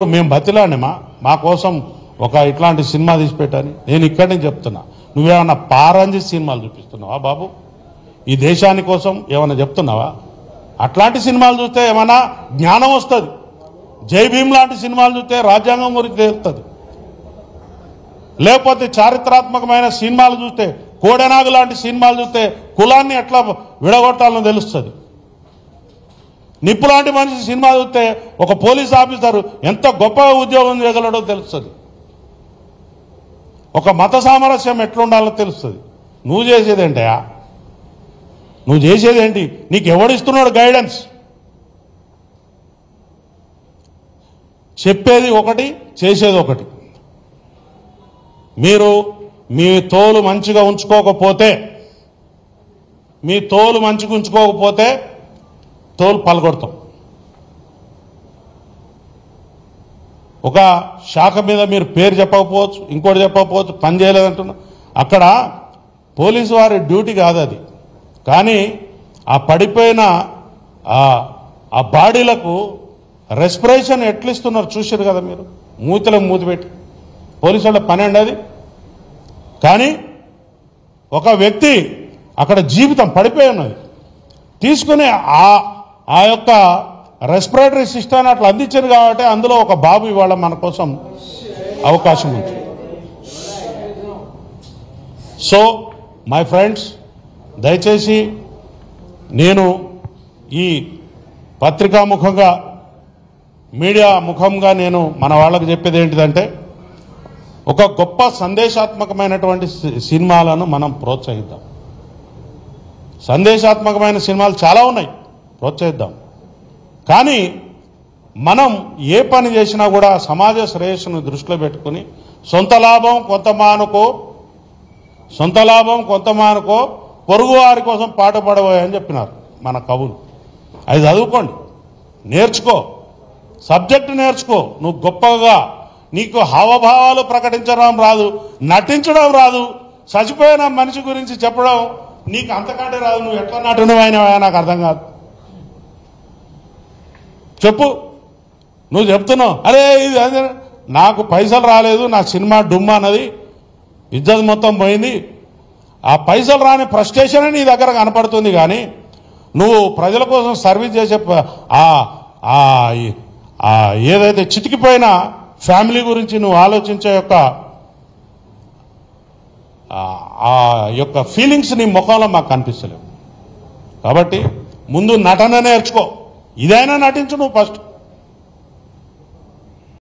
మేము బతిలానేమా మా కోసం ఒక ఇట్లాంటి సినిమా తీసి పెట్టని నేను ఇక్కడి నుంచి చెప్తున్నా. నువ్వేమన్నా పారంజి సినిమాలు చూపిస్తున్నావా బాబు? ఈ దేశాని కోసం ఏమన్నా చెప్తున్నావా? అట్లాంటి సినిమాలు చూస్తే ఏమన్నా జ్ఞానం వస్తుంది. జై భీమ్ లాంటి సినిమాలు చూస్తే రాజ్యాంగం గురించి తెలుస్తుంది. లేకపోతే చారిత్రాత్మకమైన సినిమాలు చూస్తే, కోడెనాగు లాంటి సినిమాలు చూస్తే కులాన్ని ఎట్లా విడగొట్టాలని తెలుస్తుంది. నిప్పు లాంటి మనిషి సినిమా చూస్తే ఒక పోలీస్ ఆఫీసర్ ఎంత గొప్పగా ఉద్యోగం చేయగలడో తెలుస్తుంది. ఒక మత సామరస్యం ఎట్లుండాలో తెలుస్తుంది. నువ్వు చేసేదేంటయా? నువ్వు చేసేదేంటి? నీకు ఎవడిస్తున్నాడు గైడెన్స్? చెప్పేది ఒకటి, చేసేది ఒకటి. మీరు మీ తోలు మంచిగా ఉంచుకోకపోతే, తోలు పలగొడతాం. ఒక శాఖ మీద మీరు పేరు చెప్పకపోవచ్చు, ఇంకోటి చెప్పకపోవచ్చు, పని చేయలేదంటున్నా. అక్కడ పోలీసు వారి డ్యూటీ కాదు అది. కానీ ఆ పడిపోయిన ఆ బాడీలకు రెస్పిరేషన్ ఎట్లా ఇస్తున్నారు చూశారు కదా మీరు. మూతిలో మూతి పెట్టి పోలీసు వాళ్ళ పని అండి అది. కానీ ఒక వ్యక్తి అక్కడ జీవితం పడిపోయి ఉన్నది, తీసుకుని ఆ యొక్క రెస్పిరేటరీ సిస్టమ్ అట్లా అందించారు కాబట్టి అందులో ఒక బాబు ఇవాళ మన కోసం అవకాశం ఉంది. సో మై ఫ్రెండ్స్, దయచేసి నేను ఈ పత్రికా ముఖంగా, మీడియా ముఖంగా నేను మన వాళ్ళకు చెప్పేది ఏంటిదంటే, ఒక గొప్ప సందేశాత్మకమైనటువంటి సినిమాలను మనం ప్రోత్సహిద్దాం. సందేశాత్మకమైన సినిమాలు చాలా ఉన్నాయి, ప్రోత్సహిద్దాం. కానీ మనం ఏ పని చేసినా కూడా సమాజ శ్రేయస్సును దృష్టిలో పెట్టుకుని సొంత లాభం కొంత మానుకో పొరుగు వారి కోసం పాటుపడబోయని చెప్పినారు మన కవులు. అది చదువుకోండి, నేర్చుకో, సబ్జెక్టు నేర్చుకో. నువ్వు గొప్పగా, నీకు హావభావాలు ప్రకటించడం రాదు, నటించడం రాదు, చచ్చిపోయిన మనిషి గురించి చెప్పడం నీకు అంతకంటే రాదు. నువ్వు ఎట్లా నటునివైనవా నాకు అర్థం కాదు. చెప్పు. నువ్వు చెప్తున్నావు అరే ఇది నాకు పైసలు రాలేదు, నా సినిమా డుమ్మా అన్నది, ఇజ్జత్ మొత్తం పోయింది. ఆ పైసలు రాని ఫ్రస్ట్రేషనే నీ దగ్గర కనపడుతుంది. కానీ నువ్వు ప్రజల కోసం సర్వీస్ చేసే ఏదైతే చితికిపోయిన ఫ్యామిలీ గురించి నువ్వు ఆలోచించే యొక్క ఫీలింగ్స్ నీ ముఖంలో మాకు కనిపిస్తలేవు. కాబట్టి ముందు నటన నేర్చుకో. ఇదైనా నటించు నువ్వు ఫస్ట్.